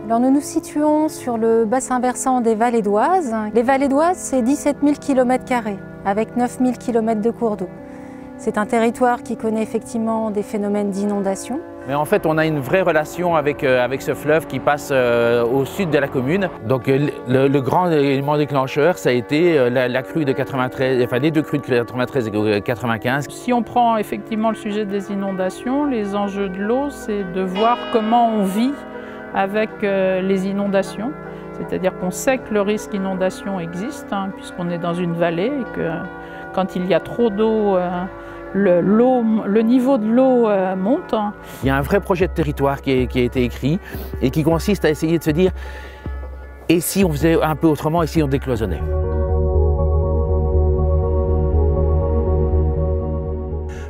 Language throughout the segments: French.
Alors nous nous situons sur le bassin versant des Vallées d'Oise. Les Vallées d'Oise, c'est 17 000 km² avec 9 000 km de cours d'eau. C'est un territoire qui connaît effectivement des phénomènes d'inondation. Mais en fait, on a une vraie relation avec ce fleuve qui passe au sud de la commune. Donc le grand élément déclencheur, ça a été la crue de 93, enfin les deux crues de 93 et 95. Si on prend effectivement le sujet des inondations, les enjeux de l'eau, c'est de voir comment on vit avec les inondations. C'est-à-dire qu'on sait que le risque inondation existe, puisqu'on est dans une vallée et que quand il y a trop d'eau, le niveau de l'eau monte. Il y a un vrai projet de territoire qui a été écrit et qui consiste à essayer de se dire « et si on faisait un peu autrement, et si on décloisonnait ?»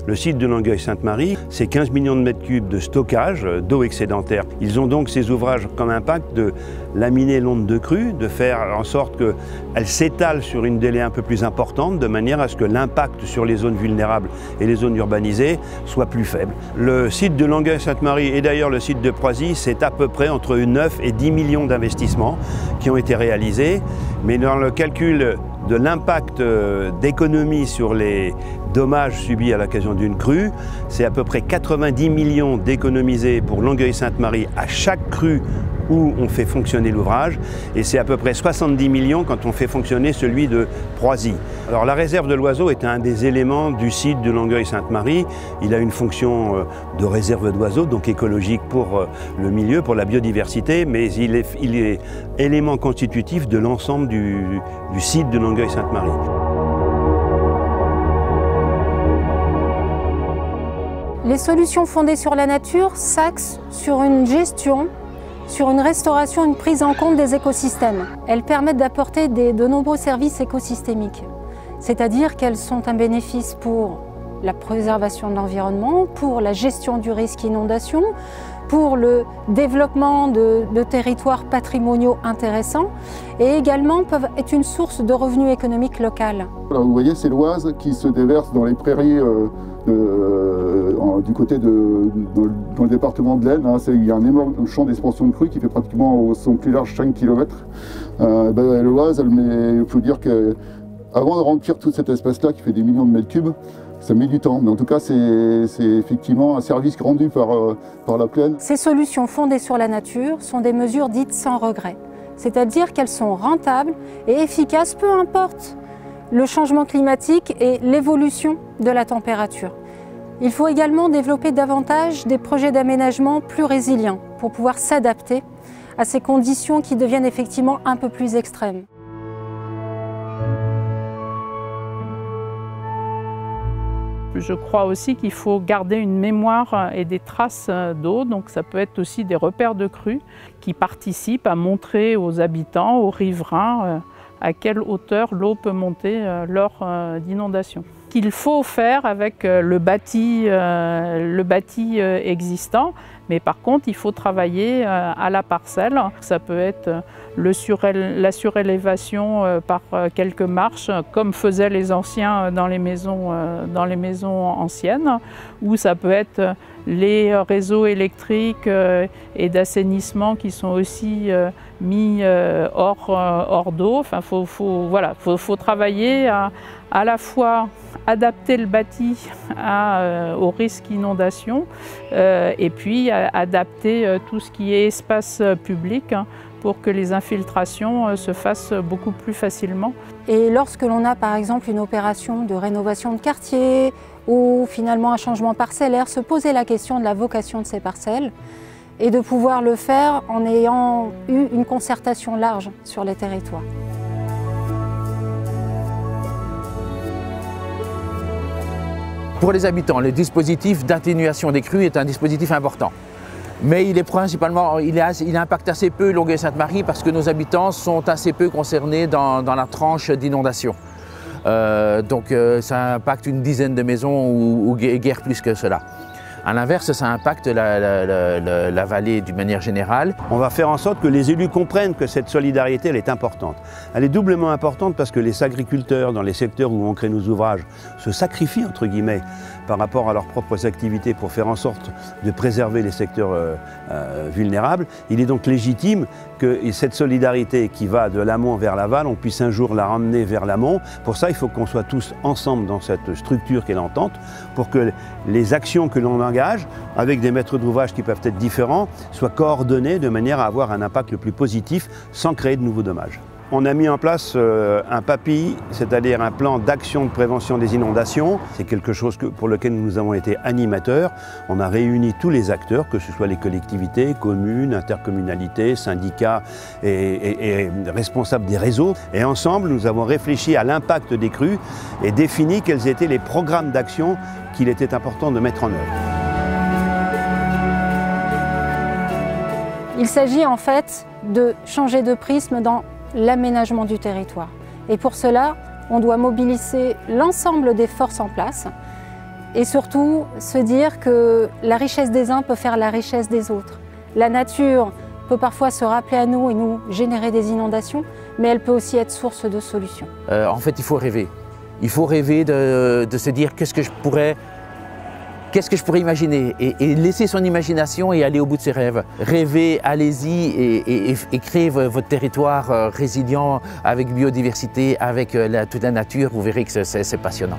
Le site de Longueuil-Sainte-Marie, c'est 15 millions de mètres cubes de stockage d'eau excédentaire. Ils ont donc ces ouvrages comme impact de laminer l'onde de crue, de faire en sorte qu'elle s'étale sur une délai un peu plus importante, de manière à ce que l'impact sur les zones vulnérables et les zones urbanisées soit plus faible. Le site de Longueuil-Sainte-Marie et d'ailleurs le site de Proisy, c'est à peu près entre 9 et 10 millions d'investissements qui ont été réalisés. Mais dans le calcul de l'impact d'économie sur les dommages subis à l'occasion d'une crue, c'est à peu près 90 millions d'économisés pour Longueuil-Sainte-Marie à chaque crue où on fait fonctionner l'ouvrage, et c'est à peu près 70 millions quand on fait fonctionner celui de Proisy. Alors la réserve de l'oiseau est un des éléments du site de Longueuil-Sainte-Marie. Il a une fonction de réserve d'oiseaux, donc écologique pour le milieu, pour la biodiversité, mais il est élément constitutif de l'ensemble du site de Longueuil-Sainte-Marie. Les solutions fondées sur la nature s'axent sur une gestion, sur une restauration, une prise en compte des écosystèmes. Elles permettent d'apporter de nombreux services écosystémiques, c'est-à-dire qu'elles sont un bénéfice pour la préservation de l'environnement, pour la gestion du risque inondation, pour le développement de territoires patrimoniaux intéressants et également peuvent être une source de revenus économiques locales. Là, vous voyez, c'est l'Oise qui se déverse dans les prairies du côté dans le département de l'Aisne. Il y a un énorme champ d'expansion de crues qui fait pratiquement son plus large 5 km. L'Oise, il faut dire qu'avant de remplir toute cette espace-là qui fait des millions de mètres cubes, ça met du temps, mais en tout cas, c'est effectivement un service rendu par la plaine. Ces solutions fondées sur la nature sont des mesures dites sans regret, c'est-à-dire qu'elles sont rentables et efficaces, peu importe le changement climatique et l'évolution de la température. Il faut également développer davantage des projets d'aménagement plus résilients pour pouvoir s'adapter à ces conditions qui deviennent effectivement un peu plus extrêmes. Je crois aussi qu'il faut garder une mémoire et des traces d'eau, donc ça peut être aussi des repères de crues qui participent à montrer aux habitants, aux riverains, à quelle hauteur l'eau peut monter lors d'inondations. Qu'il faut faire avec le bâti existant, mais par contre il faut travailler à la parcelle. Ça peut être la surélévation par quelques marches, comme faisaient les anciens dans les maisons anciennes, ou ça peut être les réseaux électriques et d'assainissement qui sont aussi mis hors d'eau. Enfin, faut travailler à la fois adapter le bâti au risque inondation et puis adapter tout ce qui est espace public pour que les infiltrations se fassent beaucoup plus facilement. Et lorsque l'on a par exemple une opération de rénovation de quartier ou finalement un changement parcellaire, se poser la question de la vocation de ces parcelles et de pouvoir le faire en ayant eu une concertation large sur les territoires. Pour les habitants, le dispositif d'atténuation des crues est un dispositif important. Mais il impacte assez peu Longueuil-Sainte-Marie parce que nos habitants sont assez peu concernés dans la tranche d'inondation. Donc ça impacte une dizaine de maisons ou guère plus que cela. À l'inverse, ça impacte la vallée d'une manière générale. On va faire en sorte que les élus comprennent que cette solidarité, elle est importante. Elle est doublement importante parce que les agriculteurs, dans les secteurs où on crée nos ouvrages, se sacrifient, entre guillemets, par rapport à leurs propres activités pour faire en sorte de préserver les secteurs vulnérables. Il est donc légitime que cette solidarité qui va de l'amont vers l'aval, on puisse un jour la ramener vers l'amont. Pour ça, il faut qu'on soit tous ensemble dans cette structure qu'est l'entente, pour que les actions que l'on engage, avec des maîtres d'ouvrage qui peuvent être différents, soient coordonnées de manière à avoir un impact le plus positif sans créer de nouveaux dommages. On a mis en place un PAPI, c'est-à-dire un plan d'action de prévention des inondations. C'est quelque chose pour lequel nous avons été animateurs. On a réuni tous les acteurs, que ce soit les collectivités, communes, intercommunalités, syndicats et responsables des réseaux. Et ensemble, nous avons réfléchi à l'impact des crues et défini quels étaient les programmes d'action qu'il était important de mettre en œuvre. Il s'agit en fait de changer de prisme dans l'aménagement du territoire. Et pour cela, on doit mobiliser l'ensemble des forces en place et surtout se dire que la richesse des uns peut faire la richesse des autres. La nature peut parfois se rappeler à nous et nous générer des inondations, mais elle peut aussi être source de solutions. En fait, il faut rêver. Il faut rêver de se dire qu'est-ce que je pourrais imaginer et laisser son imagination et aller au bout de ses rêves. Rêvez, allez-y et créez votre territoire résilient avec biodiversité, avec toute la nature. Vous verrez que c'est passionnant.